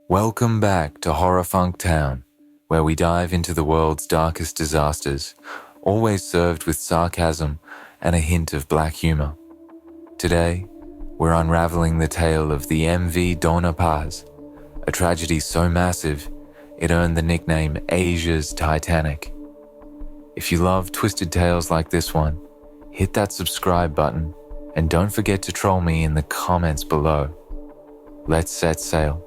Welcome back to Horror Funk Town, where we dive into the world's darkest disasters, always served with sarcasm and a hint of black humor. Today, we're unraveling the tale of the MV Doña Paz, a tragedy so massive it earned the nickname Asia's Titanic. If you love twisted tales like this one, hit that subscribe button and don't forget to troll me in the comments below. Let's set sail.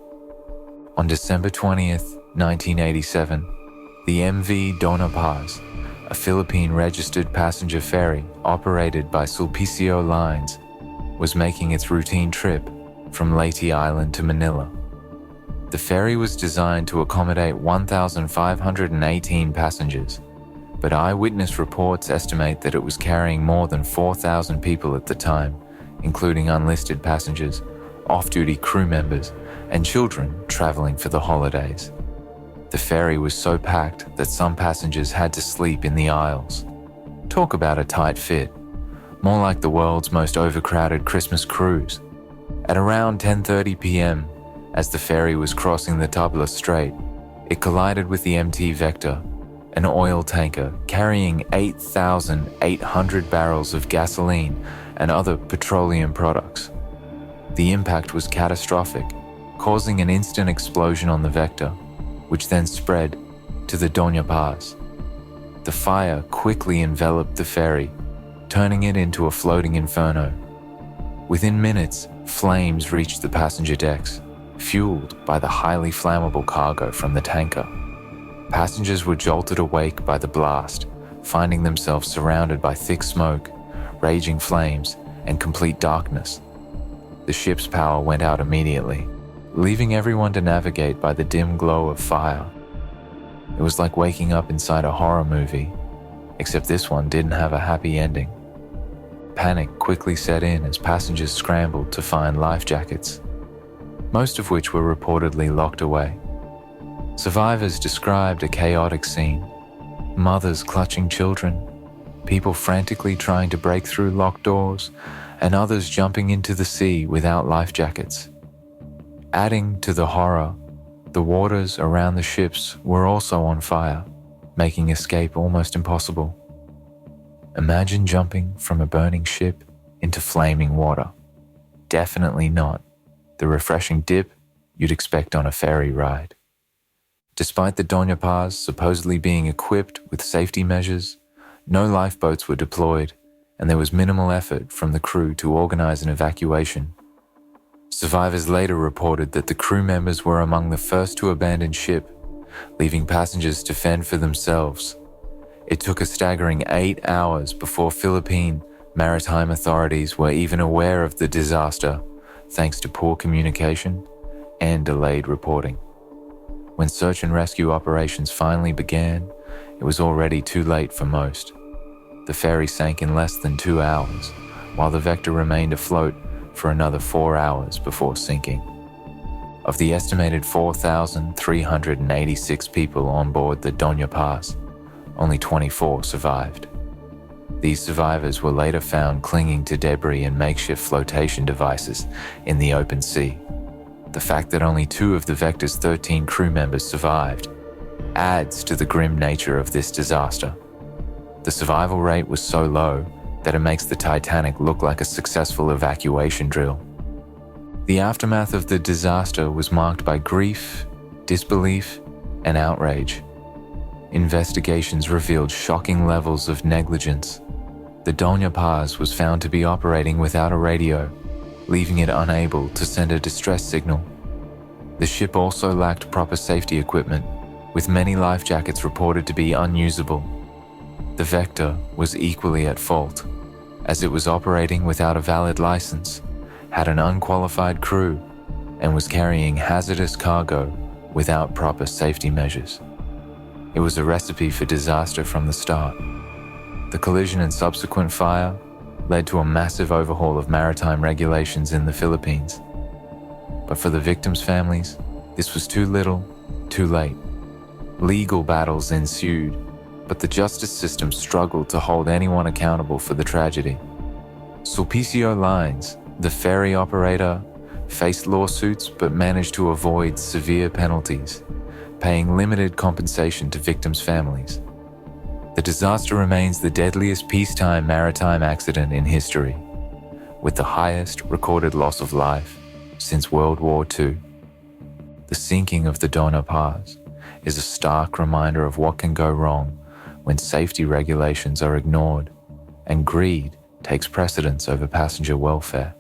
On December 20th, 1987, the MV Doña Paz, a Philippine-registered passenger ferry operated by Sulpicio Lines, was making its routine trip from Leyte Island to Manila. The ferry was designed to accommodate 1,518 passengers, but eyewitness reports estimate that it was carrying more than 4,000 people at the time, including unlisted passengers, off-duty crew members, and children traveling for the holidays. The ferry was so packed that some passengers had to sleep in the aisles. Talk about a tight fit. More like the world's most overcrowded Christmas cruise. At around 10:30 p.m., as the ferry was crossing the Tablas Strait, it collided with the MT Vector, an oil tanker carrying 8,800 barrels of gasoline and other petroleum products. The impact was catastrophic, causing an instant explosion on the Vector, which then spread to the Doña Paz. The fire quickly enveloped the ferry, turning it into a floating inferno. Within minutes, flames reached the passenger decks, fueled by the highly flammable cargo from the tanker. Passengers were jolted awake by the blast, finding themselves surrounded by thick smoke, raging flames, and complete darkness. The ship's power went out immediately, leaving everyone to navigate by the dim glow of fire. It was like waking up inside a horror movie, except this one didn't have a happy ending. Panic quickly set in as passengers scrambled to find life jackets, most of which were reportedly locked away. Survivors described a chaotic scene: mothers clutching children, people frantically trying to break through locked doors, and others jumping into the sea without life jackets. Adding to the horror, the waters around the ships were also on fire, making escape almost impossible. Imagine jumping from a burning ship into flaming water. Definitely not the refreshing dip you'd expect on a ferry ride. Despite the Doña Paz supposedly being equipped with safety measures, no lifeboats were deployed, and there was minimal effort from the crew to organize an evacuation. Survivors later reported that the crew members were among the first to abandon ship, leaving passengers to fend for themselves. It took a staggering 8 hours before Philippine maritime authorities were even aware of the disaster, thanks to poor communication and delayed reporting. When search and rescue operations finally began, it was already too late for most. The ferry sank in less than 2 hours, while the Vector remained afloat for another 4 hours before sinking. Of the estimated 4,386 people on board the Doña Paz, only 24 survived. These survivors were later found clinging to debris and makeshift flotation devices in the open sea. The fact that only 2 of the Vector's 13 crew members survived adds to the grim nature of this disaster. The survival rate was so low that it makes the Titanic look like a successful evacuation drill. The aftermath of the disaster was marked by grief, disbelief, and outrage. Investigations revealed shocking levels of negligence. The Doña Paz was found to be operating without a radio, leaving it unable to send a distress signal. The ship also lacked proper safety equipment, with many life jackets reported to be unusable. The Vector was equally at fault, as it was operating without a valid license, had an unqualified crew, and was carrying hazardous cargo without proper safety measures. It was a recipe for disaster from the start. The collision and subsequent fire led to a massive overhaul of maritime regulations in the Philippines. But for the victims' families, this was too little, too late. Legal battles ensued, but the justice system struggled to hold anyone accountable for the tragedy. Sulpicio Lines, the ferry operator, faced lawsuits but managed to avoid severe penalties, paying limited compensation to victims' families. The disaster remains the deadliest peacetime maritime accident in history, with the highest recorded loss of life since World War II. The sinking of the Doña Paz is a stark reminder of what can go wrong when safety regulations are ignored and greed takes precedence over passenger welfare.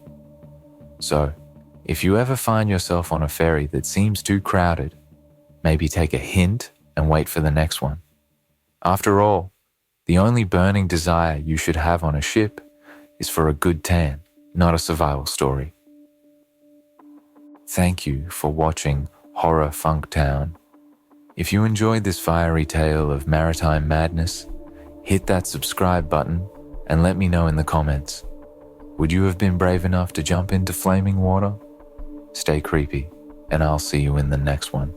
So, if you ever find yourself on a ferry that seems too crowded, maybe take a hint and wait for the next one. After all, the only burning desire you should have on a ship is for a good tan, not a survival story. Thank you for watching Horror Funk Town. If you enjoyed this fiery tale of maritime madness, hit that subscribe button and let me know in the comments. Would you have been brave enough to jump into flaming water? Stay creepy, and I'll see you in the next one.